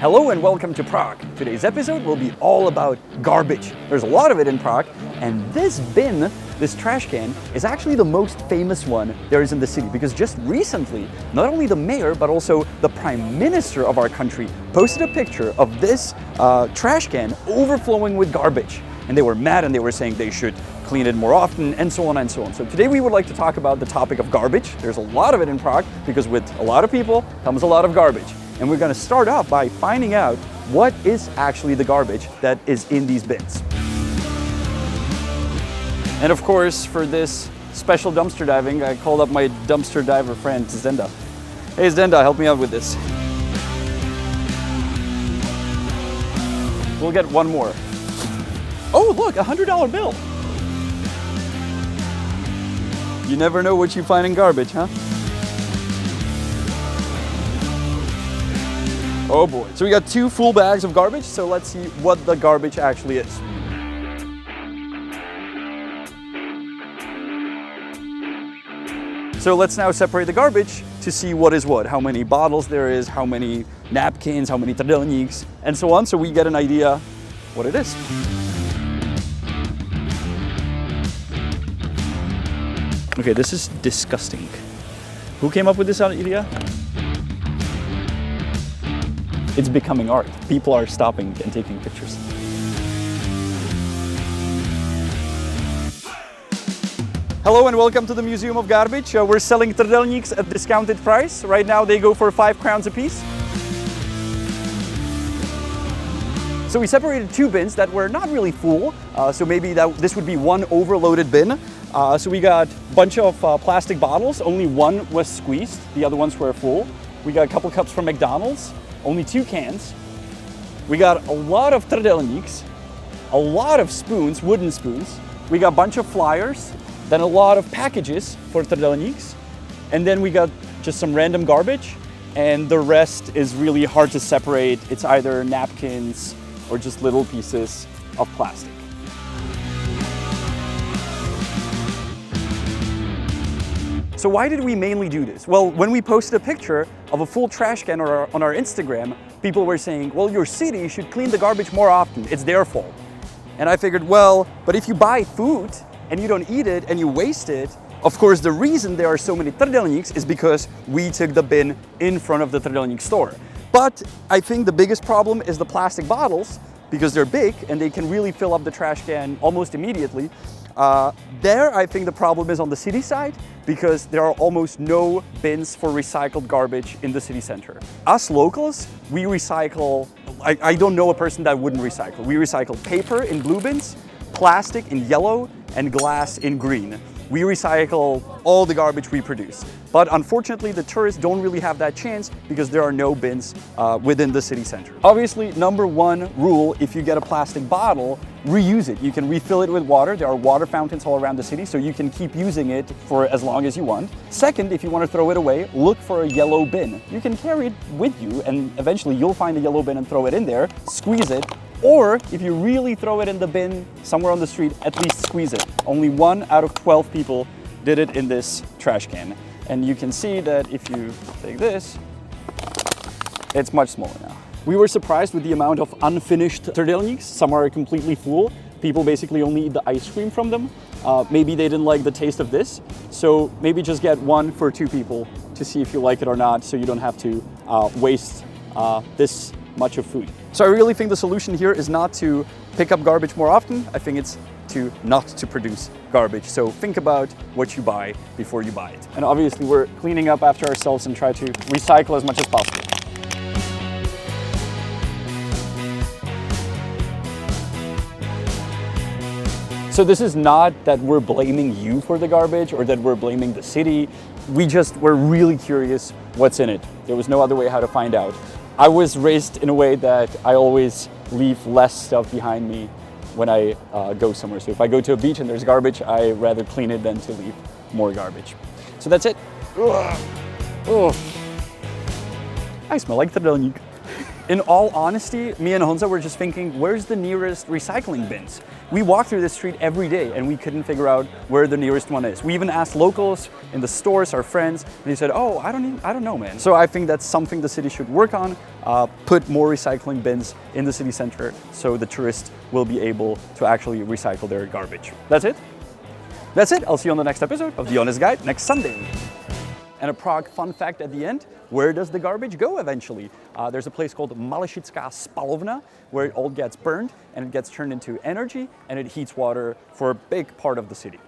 Hello and welcome to Prague. Today's episode will be all about garbage. There's a lot of it in Prague, and this bin, this trash can, is actually the most famous one there is in the city because just recently, not only the mayor, but also the prime minister of our country posted a picture of this trash can overflowing with garbage. And they were mad and they were saying they should clean it more often and so on and so on. So today we would like to talk about the topic of garbage. There's a lot of it in Prague because with a lot of people comes a lot of garbage. And we're going to start off by finding out what is actually the garbage that is in these bins. And of course, for this special dumpster diving, I called up my dumpster diver friend, Zenda. Hey Zenda, help me out with this. We'll get one more. Oh look, $100 bill. You never know what you find in garbage, huh? Oh boy, so we got 2 full bags of garbage, so let's see what the garbage actually is. So let's now separate the garbage to see what is what, how many bottles there is, how many napkins, how many trdelníks, and so on, so we get an idea what it is. Okay, this is disgusting. Who came up with this idea? It's becoming art. People are stopping and taking pictures. Hello and welcome to the Museum of Garbage. We're selling trdelníks at discounted price. Right now they go for 5 crowns a piece. So we separated 2 bins that were not really full. So maybe this would be one overloaded bin. So we got a bunch of plastic bottles. Only one was squeezed. The other ones were full. We got a couple cups from McDonald's. Only 2 cans. We got a lot of trdelníks, a lot of spoons, wooden spoons. We got a bunch of flyers, then a lot of packages for trdelníks, and then we got just some random garbage, and the rest is really hard to separate. It's either napkins or just little pieces of plastic. So why did we mainly do this? Well, when we posted a picture of a full trash can on our Instagram, people were saying, well, your city should clean the garbage more often. It's their fault. And I figured, well, but if you buy food and you don't eat it and you waste it, of course, the reason there are so many trdelníks is because we took the bin in front of the trdelník store. But I think the biggest problem is the plastic bottles because they're big and they can really fill up the trash can almost immediately. There, I think the problem is on the city side because there are almost no bins for recycled garbage in the city center. Us locals, we recycle, I don't know a person that wouldn't recycle. We recycle paper in blue bins, plastic in yellow, and glass in green. We recycle all the garbage we produce. But unfortunately, the tourists don't really have that chance because there are no bins within the city center. Obviously, number 1 rule, if you get a plastic bottle, reuse it. You can refill it with water. There are water fountains all around the city, so you can keep using it for as long as you want. Second, if you want to throw it away, look for a yellow bin. You can carry it with you, and eventually you'll find a yellow bin and throw it in there, squeeze it. Or if you really throw it in the bin somewhere on the street, at least squeeze it. Only 1 out of 12 people did it in this trash can. And you can see that if you take this, it's much smaller now. We were surprised with the amount of unfinished trdelníks. Some are completely full. People basically only eat the ice cream from them. Maybe they didn't like the taste of this. So maybe just get 1 for 2 people to see if you like it or not, so you don't have to waste this much of food. So I really think the solution here is not to pick up garbage more often. I think it's not to produce garbage. So think about what you buy before you buy it. And obviously we're cleaning up after ourselves and try to recycle as much as possible. So this is not that we're blaming you for the garbage or that we're blaming the city. We're really curious what's in it. There was no other way how to find out. I was raised in a way that I always leave less stuff behind me when I go somewhere. So if I go to a beach and there's garbage, I rather clean it than to leave more garbage. So that's it. Ugh. Oh. I smell like trdelník. In all honesty, me and Honza were just thinking, where's the nearest recycling bins? We walk through this street every day and we couldn't figure out where the nearest one is. We even asked locals in the stores, our friends, and they said, oh, I don't know, man. So I think that's something the city should work on, put more recycling bins in the city center so the tourists will be able to actually recycle their garbage. That's it. That's it. I'll see you on the next episode of The Honest Guide next Sunday. And a Prague fun fact at the end, where does the garbage go eventually? There's a place called Malešická spalovna where it all gets burned and it gets turned into energy and it heats water for a big part of the city.